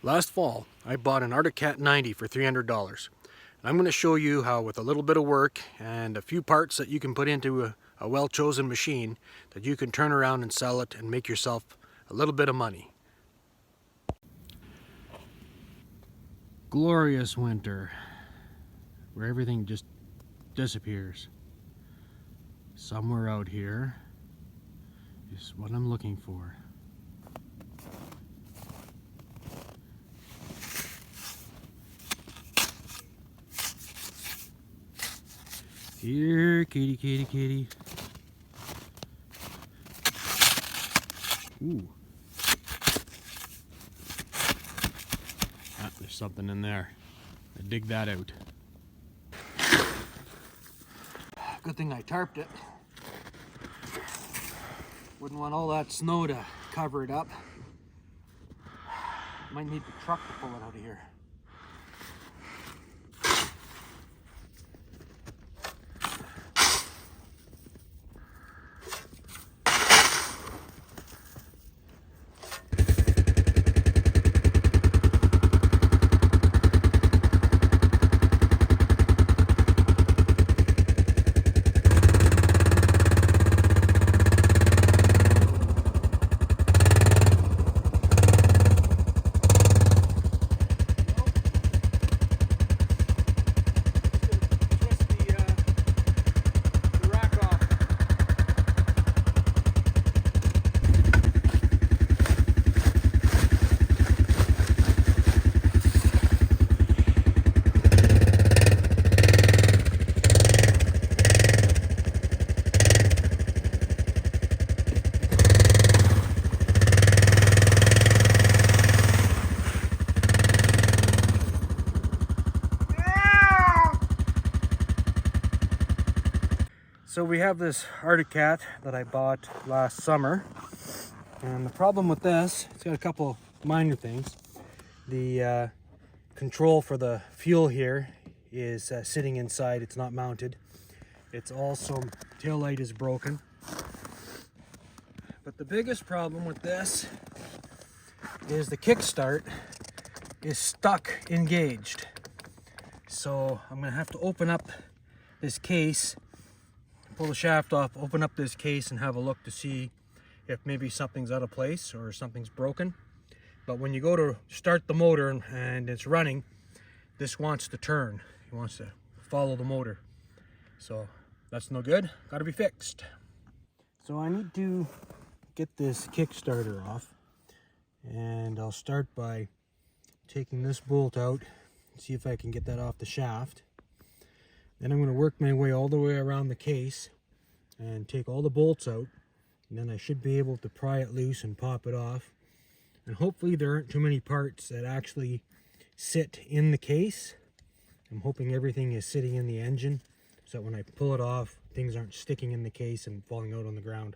Last fall, I bought an Arctic Cat 90 for $300. I'm going to show you how, with a little bit of work and a few parts that you can put into a well-chosen machine, that you can turn around and sell it and make yourself a little bit of money. Glorious winter, where everything just disappears. Somewhere out here is what I'm looking for. Here, kitty, kitty, kitty. Ooh. Ah, there's something in there. I dig that out. Good thing I tarped it. Wouldn't want all that snow to cover it up. Might need the truck to pull it out of here. So we have this Arctic Cat that I bought last summer, and the problem with this, it's got a couple minor things. The control for the fuel here is sitting inside, it's not mounted. It's also, tail light is broken. But the biggest problem with this is the kickstart is stuck engaged. So I'm gonna have to open up this case, pull the shaft off, open up this case and have a look to see if maybe something's out of place or something's broken. But when you go to start the motor and it's running, this wants to turn. It wants to follow the motor. So that's no good, gotta be fixed. So I need to get this Kickstarter off, and I'll start by taking this bolt out, see if I can get that off the shaft. Then I'm going to work my way all the way around the case and take all the bolts out, and then I should be able to pry it loose and pop it off. And hopefully there aren't too many parts that actually sit in the case. I'm hoping everything is sitting in the engine, so that when I pull it off, things aren't sticking in the case and falling out on the ground.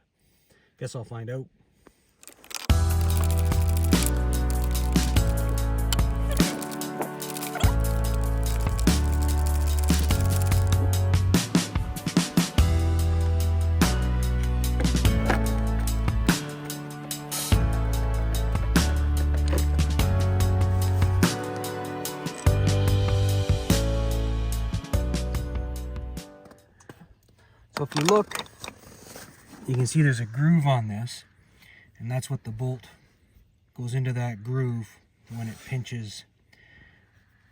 Guess I'll find out. So if you look, you can see there's a groove on this, and that's what the bolt goes into, that groove when it pinches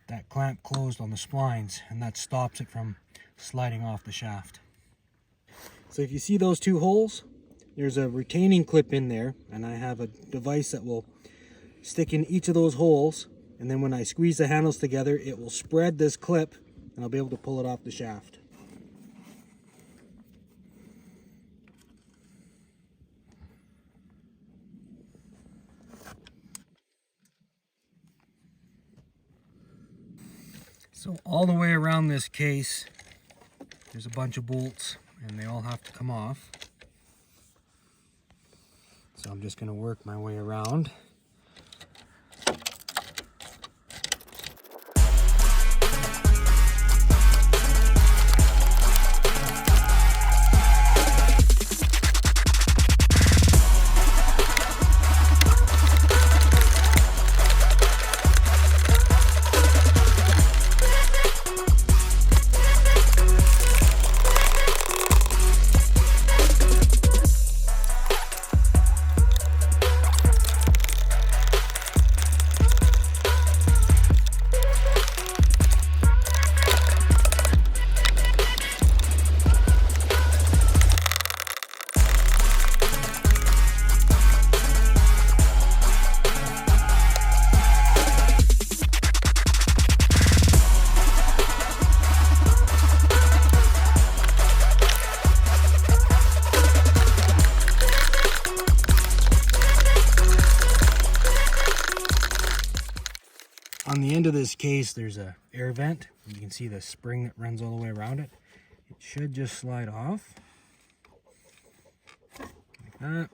that clamp closed on the splines, and that stops it from sliding off the shaft. So if you see those two holes, there's a retaining clip in there, and I have a device that will stick in each of those holes, and then when I squeeze the handles together, it will spread this clip and I'll be able to pull it off the shaft. So all the way around this case, there's a bunch of bolts, and they all have to come off. So I'm just going to work my way around. the end of this case, there's a air vent. You can see the spring that runs all the way around it. It should just slide off like that.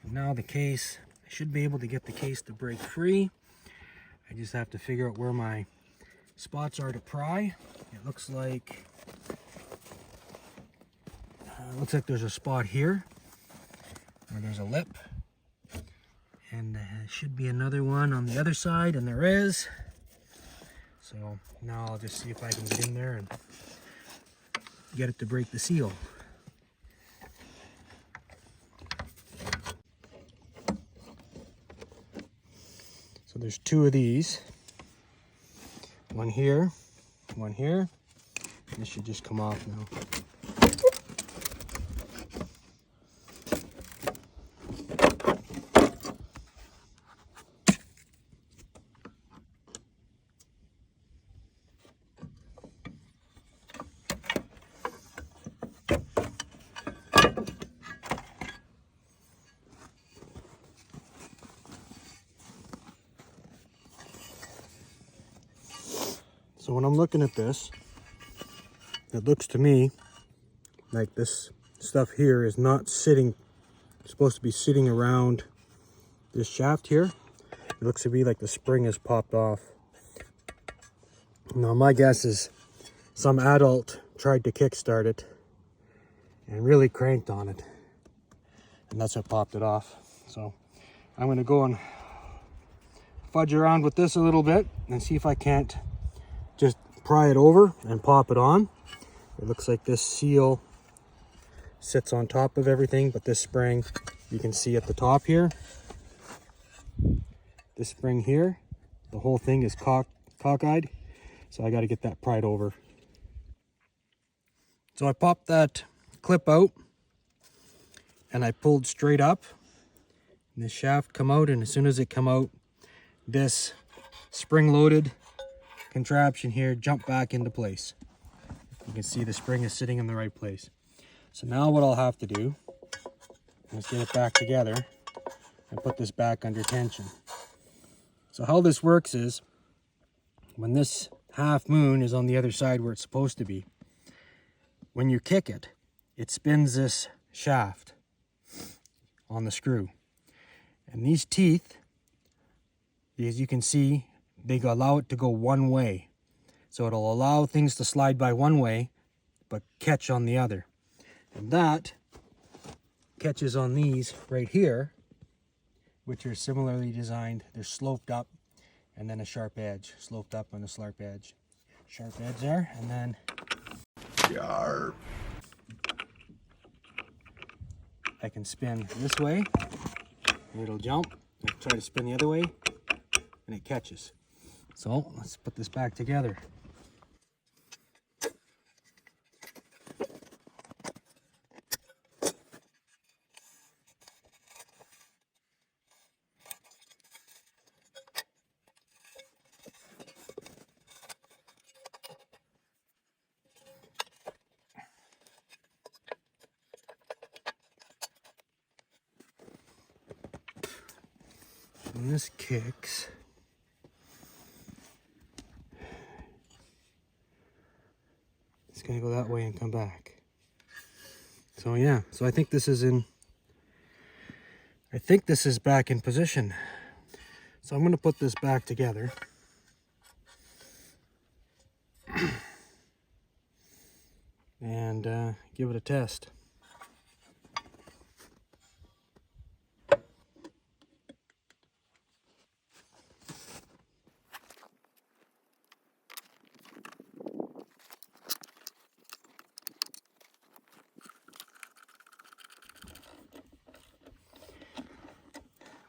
And now the case, I should be able to get the case to break free. I just have to figure out where my spots are to pry. It looks like there's a spot here where there's a lip, and there should be another one on the other side, and there is. So now I'll just see if I can get in there and get it to break the seal. So there's two of these, one here, one here. This should just come off now. So when I'm looking at this, it looks to me like this stuff here is not sitting, it's supposed to be sitting around this shaft here. It looks to be like the spring has popped off. Now my guess is some adult tried to kickstart it and really cranked on it, and that's what popped it off. So I'm going to go and fudge around with this a little bit and see if I can't just pry it over and pop it on. It looks like this seal sits on top of everything, but this spring, you can see at the top here, this spring here, the whole thing is cockeyed. So I got to get that pried over. So I popped that clip out and I pulled straight up, and the shaft come out, and as soon as it come out, this spring-loaded contraption here jumped back into place. You can see the spring is sitting in the right place. So now what I'll have to do is get it back together and put this back under tension. So how this works is, when this half moon is on the other side where it's supposed to be, when you kick it, it spins this shaft on the screw. And these teeth, as you can see, they allow it to go one way. So it'll allow things to slide by one way, but catch on the other. And that catches on these right here, which are similarly designed. They're sloped up and then a sharp edge. Sloped up and a sharp edge. Sharp edge there, and then sharp. I can spin this way, and it'll jump. I try to spin the other way, and it catches. So let's put this back together. And this kicks. It's gonna go that way and come back. So yeah, so I think this is back in position. So I'm gonna put this back together. And give it a test.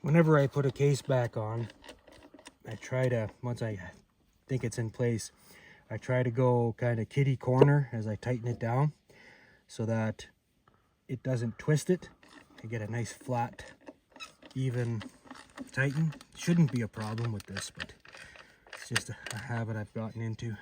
Whenever I put a case back on, I try to, once I think it's in place, I try to go kind of kitty corner as I tighten it down so that it doesn't twist it. I get a nice flat, even tighten. Shouldn't be a problem with this, but it's just a habit I've gotten into.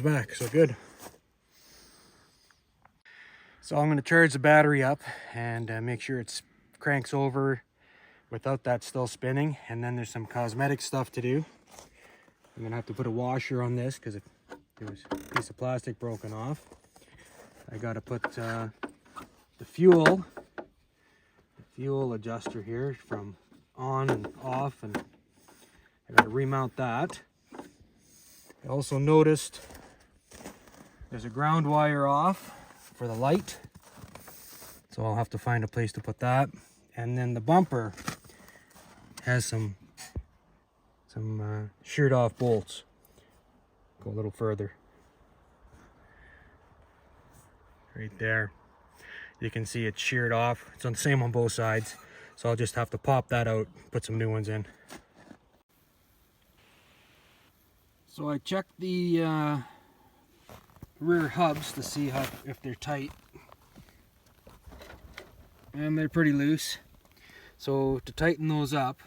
back, so good. So I'm going to charge the battery up and make sure it cranks over without that still spinning. And then there's some cosmetic stuff to do. I'm going to have to put a washer on this because there was a piece of plastic broken off. I got to put the fuel adjuster here from on and off, and I got to remount that. I also noticed there's a ground wire off for the light, so I'll have to find a place to put that. And then the bumper has some sheared off bolts. Go a little further. Right there. You can see it's sheared off. It's on the same on both sides. So I'll just have to pop that out, put some new ones in. So I checked the rear hubs to see if they're tight. And they're pretty loose. So to tighten those up,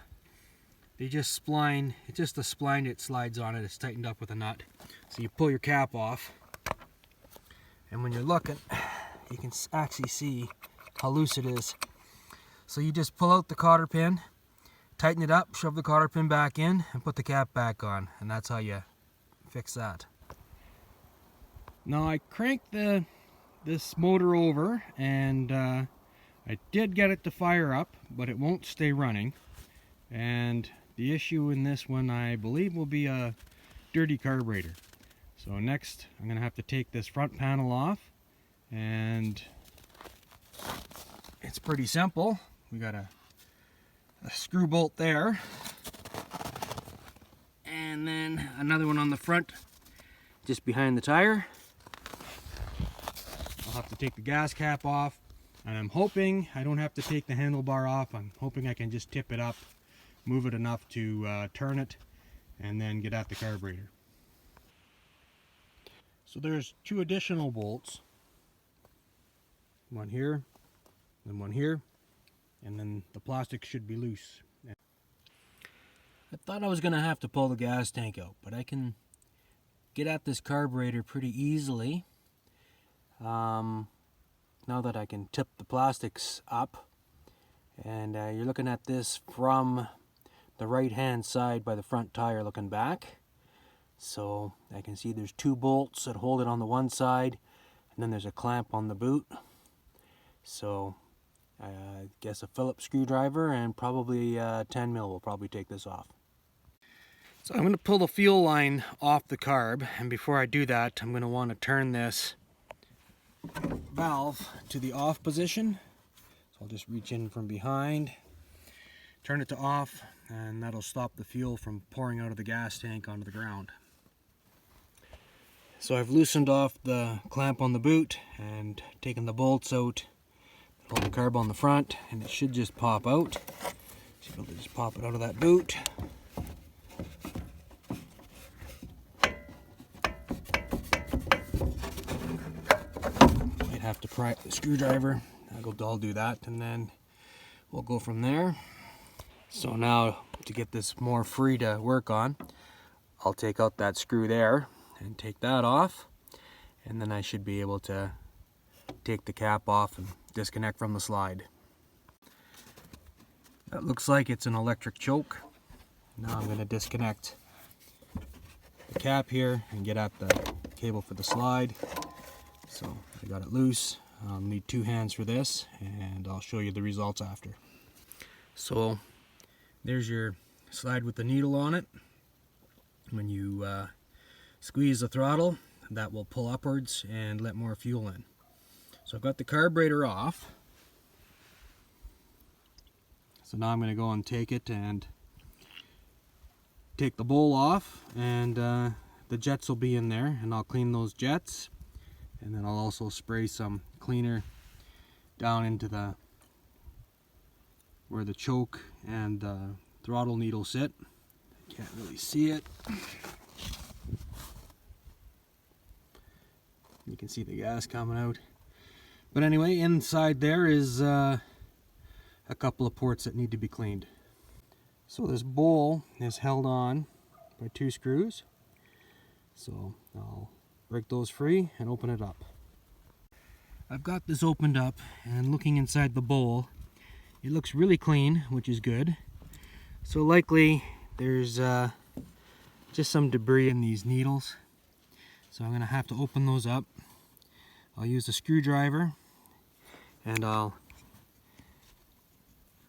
they just spline. It's just a spline that slides on it. It's tightened up with a nut. So you pull your cap off. And when you're looking, you can actually see how loose it is. So you just pull out the cotter pin, tighten it up, shove the cotter pin back in, and put the cap back on. And that's how you fix that. Now I cranked this motor over, and I did get it to fire up, but it won't stay running. And the issue in this one, I believe, will be a dirty carburetor. So next, I'm going to have to take this front panel off, and it's pretty simple. We got a screw bolt there, and then another one on the front, just behind the tire. I'll have to take the gas cap off, and I'm hoping I don't have to take the handlebar off. I'm hoping I can just tip it up, move it enough to turn it, and then get at the carburetor. So there's two additional bolts, one here and one here, and then the plastic should be loose. I thought I was going to have to pull the gas tank out, but I can get at this carburetor pretty easily. Now that I can tip the plastics up, and you're looking at this from the right hand side by the front tire looking back. So I can see there's two bolts that hold it on the one side, and then there's a clamp on the boot. So I guess a Phillips screwdriver and probably 10 mil will probably take this off. So I'm going to pull the fuel line off the carb, and before I do that, I'm going to want to turn this valve to the off position. So I'll just reach in from behind, turn it to off, and that'll stop the fuel from pouring out of the gas tank onto the ground. So I've loosened off the clamp on the boot and taken the bolts out, hold the carb on the front, and it should just pop out. Should be able to just pop it out of that boot. Might have to pry the screwdriver. I'll do that, and then we'll go from there. So now, to get this more free to work on, I'll take out that screw there and take that off, and then I should be able to take the cap off and disconnect from the slide. That looks like it's an electric choke. Now I'm going to disconnect the cap here and get at the cable for the slide. So I got it loose. I'll need two hands for this, and I'll show you the results after. So there's your slide with the needle on it. When you squeeze the throttle, that will pull upwards and let more fuel in. So I've got the carburetor off. So now I'm going to go and take it and take the bowl off, and the jets will be in there, and I'll clean those jets, and then I'll also spray some cleaner down into where the choke and the throttle needle sit. I can't really see it. You can see the gas coming out. But anyway, inside there is a couple of ports that need to be cleaned. So this bowl is held on by two screws. So I'll break those free and open it up. I've got this opened up, and looking inside the bowl, it looks really clean, which is good. So likely there's just some debris in these needles. So I'm going to have to open those up. I'll use a screwdriver and I'll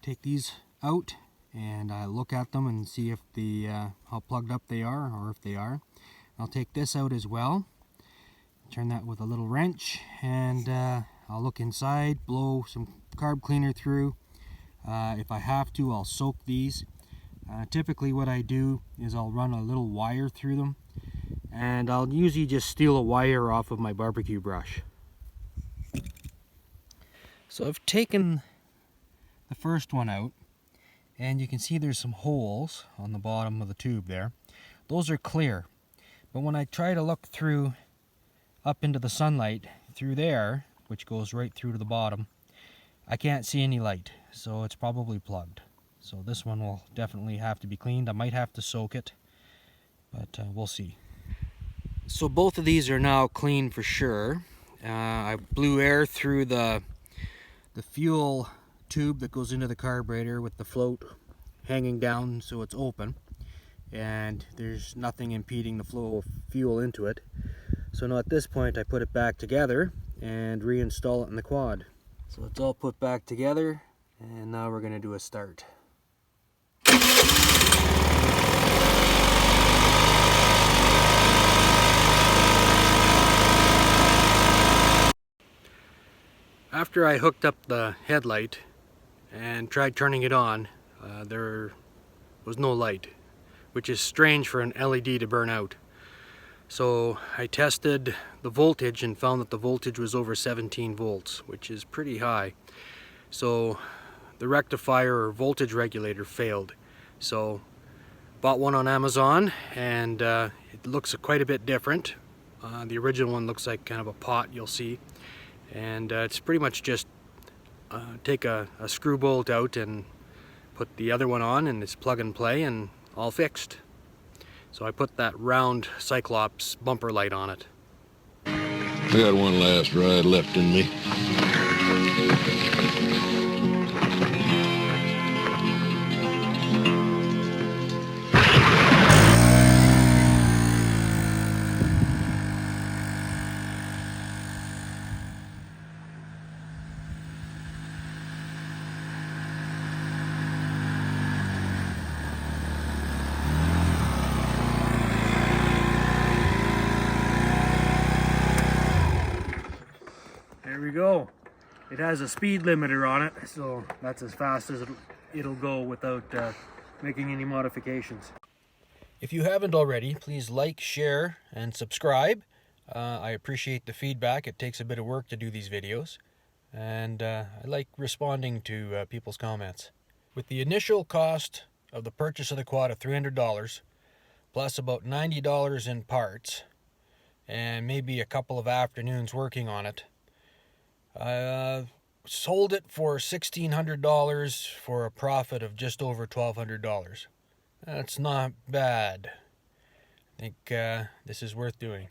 take these out and look at them and see if how plugged up they are, or if they are. I'll take this out as well. Turn that with a little wrench, and I'll look inside, blow some carb cleaner through. If I have to, I'll soak these. Typically what I do is I'll run a little wire through them, and I'll usually just steal a wire off of my barbecue brush. So I've taken the first one out, and you can see there's some holes on the bottom of the tube there. Those are clear, but when I try to look through up into the sunlight through there, which goes right through to the bottom, I can't see any light, so it's probably plugged. So this one will definitely have to be cleaned. I might have to soak it, but we'll see. So both of these are now clean for sure. I blew air through the fuel tube that goes into the carburetor with the float hanging down so it's open, and there's nothing impeding the flow of fuel into it. So now at this point I put it back together and reinstall it in the quad. So it's all put back together, and now we're going to do a start. After I hooked up the headlight and tried turning it on, there was no light, which is strange for an LED to burn out. So I tested the voltage and found that the voltage was over 17 volts, which is pretty high. So the rectifier or voltage regulator failed. So bought one on Amazon, and it looks quite a bit different. The original one looks like kind of a pot, you'll see. And it's pretty much just take a screw bolt out and put the other one on, and it's plug and play and all fixed. So I put that round Cyclops bumper light on it. I got one last ride left in me. There we go. It has a speed limiter on it, so that's as fast as it'll go without making any modifications. If you haven't already, please like, share, and subscribe. I appreciate the feedback. It takes a bit of work to do these videos, and I like responding to people's comments. With the initial cost of the purchase of the quad of $300, plus about $90 in parts, and maybe a couple of afternoons working on it, I sold it for $1,600 for a profit of just over $1,200. That's not bad. I think this is worth doing.